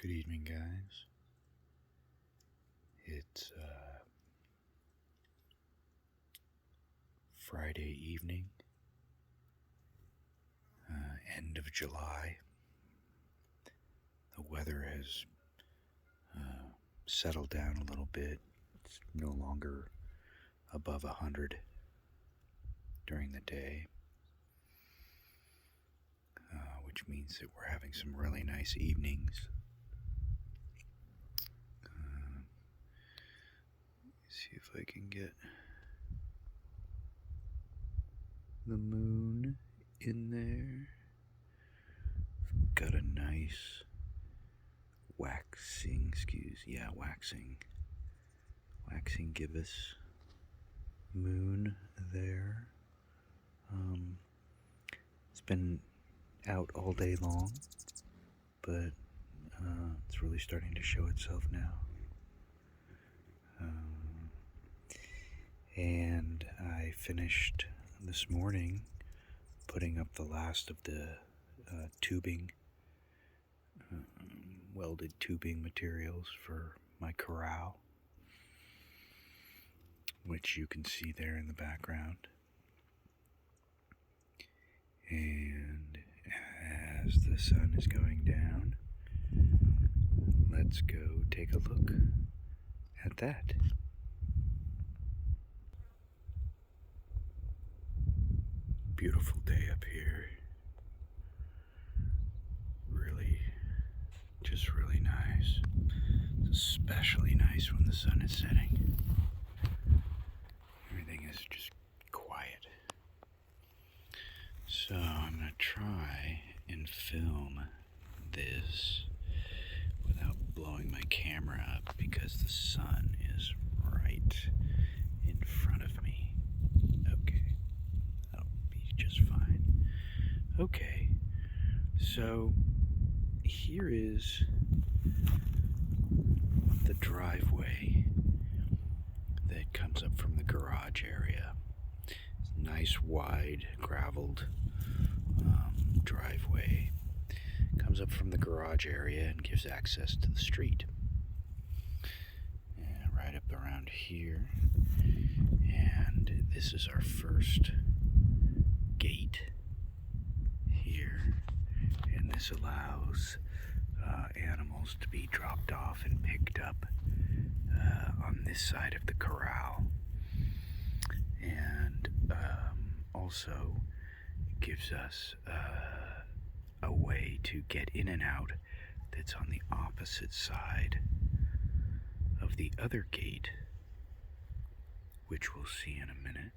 Good evening, guys. It's Friday evening, end of July. The weather has settled down a little bit. It's no longer above 100 during the day, which means that we're having some really nice evenings. See if I can get the moon in there. Got a nice waxing gibbous moon there. It's been out all day long, but it's really starting to show itself now. And I finished this morning putting up the last of the tubing, welded tubing materials for my corral, which you can see there in the background. And as the sun is going down, let's go take a look at that. Beautiful day up here. Really nice. It's especially nice when the sun is setting. Everything is just quiet. So I'm going to try and film this without blowing my camera up because the sun is right in front of me. Okay. That'll be just fine. Okay. So here is the driveway that comes up from the garage area. It's a nice wide graveled driveway. Comes up from the garage area and gives access to the street. And right up around here. And this is our first gate here. And this allows animals to be dropped off and picked up on this side of the corral. And also gives us a way to get in and out that's on the opposite side of the other gate, which we'll see in a minute,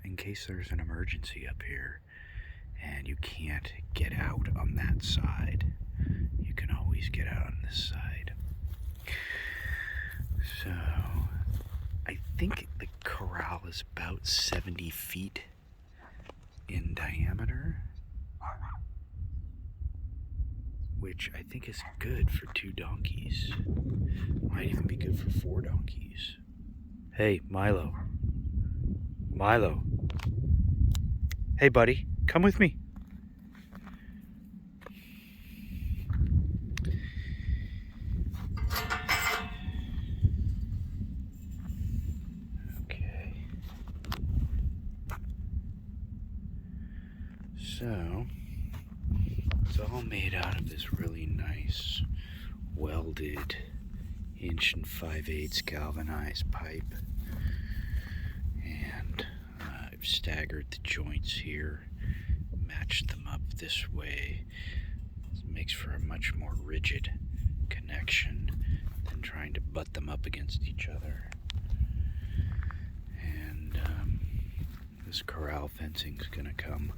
in case there's an emergency up here and you can't get out on that side. You can always get out on this side. So I think the corral is about 70 feet in diameter, which I think is good for 2 donkeys. Might even be good for 4 donkeys. Hey, Milo. Hey, buddy, come with me. Okay. So, it's all made out of this really nice welded 1 5/8" galvanized pipe. And I've staggered the joints here, matched them up this way. It makes for a much more rigid connection than trying to butt them up against each other. And this corral fencing is going to come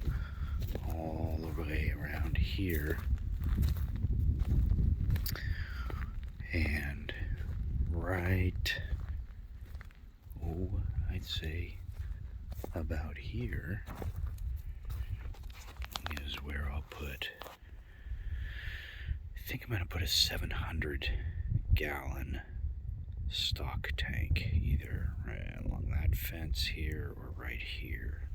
all the way around here. And I'd say about here is where I'll put, I think I'm going to put a 700-gallon stock tank, either right along that fence here or right here.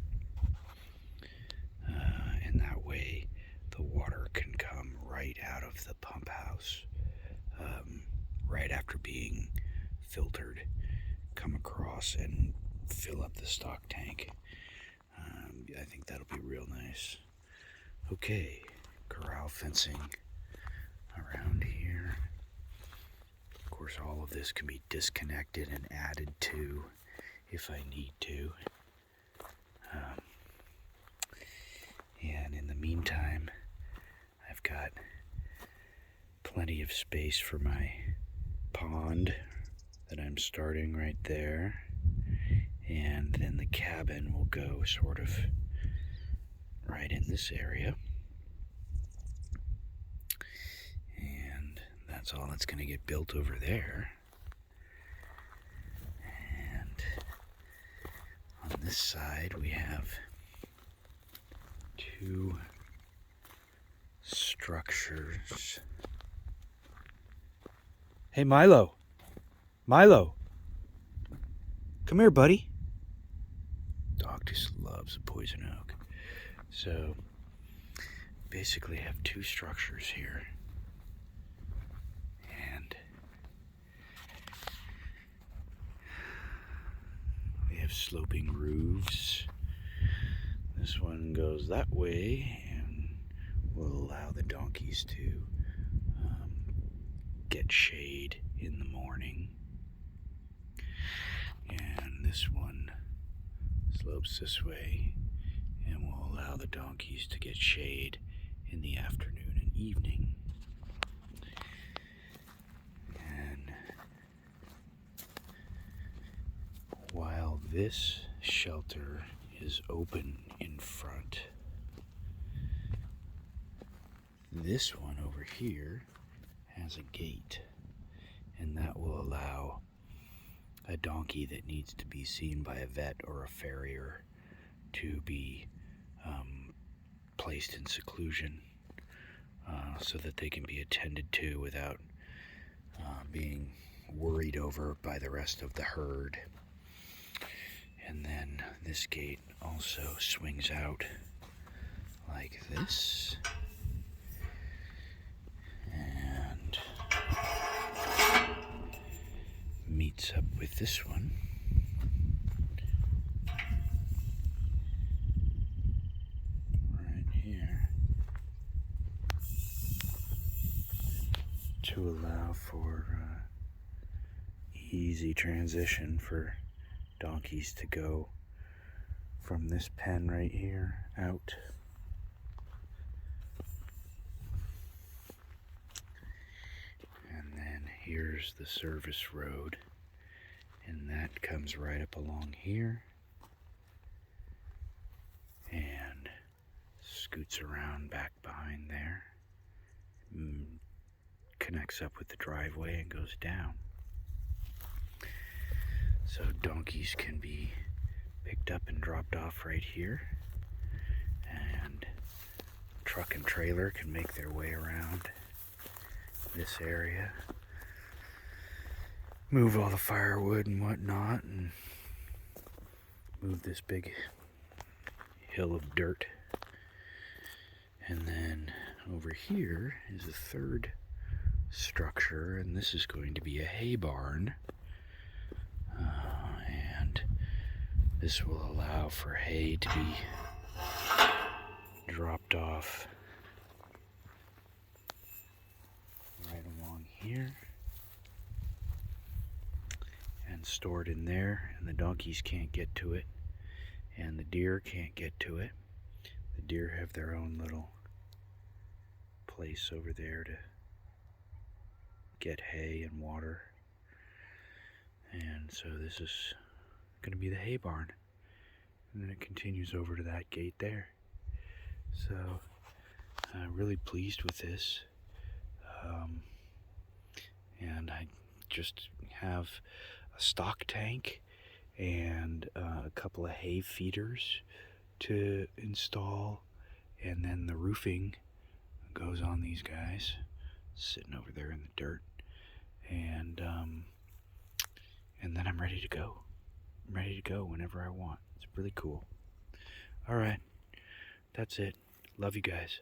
And that way the water can come right out of the pump house. right after being filtered, come across and fill up the stock tank. I think that'll be real nice. Okay, corral fencing around here. Of course, all of this can be disconnected and added to if I need to. And in the meantime, I've got plenty of space for my pond that I'm starting right there. And then the cabin will go sort of right in this area. And that's all that's going to get built over there. And on this side we have two structures. Hey, Milo. Milo. Come here, buddy. Dog just loves a poison oak. So, basically I have two structures here. And we have sloping roofs. This one goes that way and will allow the donkeys to get shade in the morning. And this one slopes this way and will allow the donkeys to get shade in the afternoon and evening. And while this shelter is open in front, this one over here has a gate, and that will allow a donkey that needs to be seen by a vet or a farrier to be placed in seclusion so that they can be attended to without being worried over by the rest of the herd. And then this gate also swings out like this and meets up with this one. Right here to allow for easy transition for donkeys to go from this pen right here out. And then here's the service road, and that comes right up along here and scoots around back behind there, connects up with the driveway and goes down. So donkeys can be picked up and dropped off right here, and truck and trailer can make their way around this area, move all the firewood and whatnot, and move this big hill of dirt. And then over here is a third structure, and this is going to be a hay barn. And this will allow for hay to be dropped off right along here and stored in there, and the donkeys can't get to it and the deer can't get to it. The deer have their own little place over there to get hay and water. And so this is going to be the hay barn, and then it continues over to that gate there. So I'm really pleased with this, and I just have a stock tank and a couple of hay feeders to install, and then the roofing goes on these guys sitting over there in the dirt, and then I'm ready to go. I'm ready to go whenever I want. It's really cool. All right, that's it. Love you guys.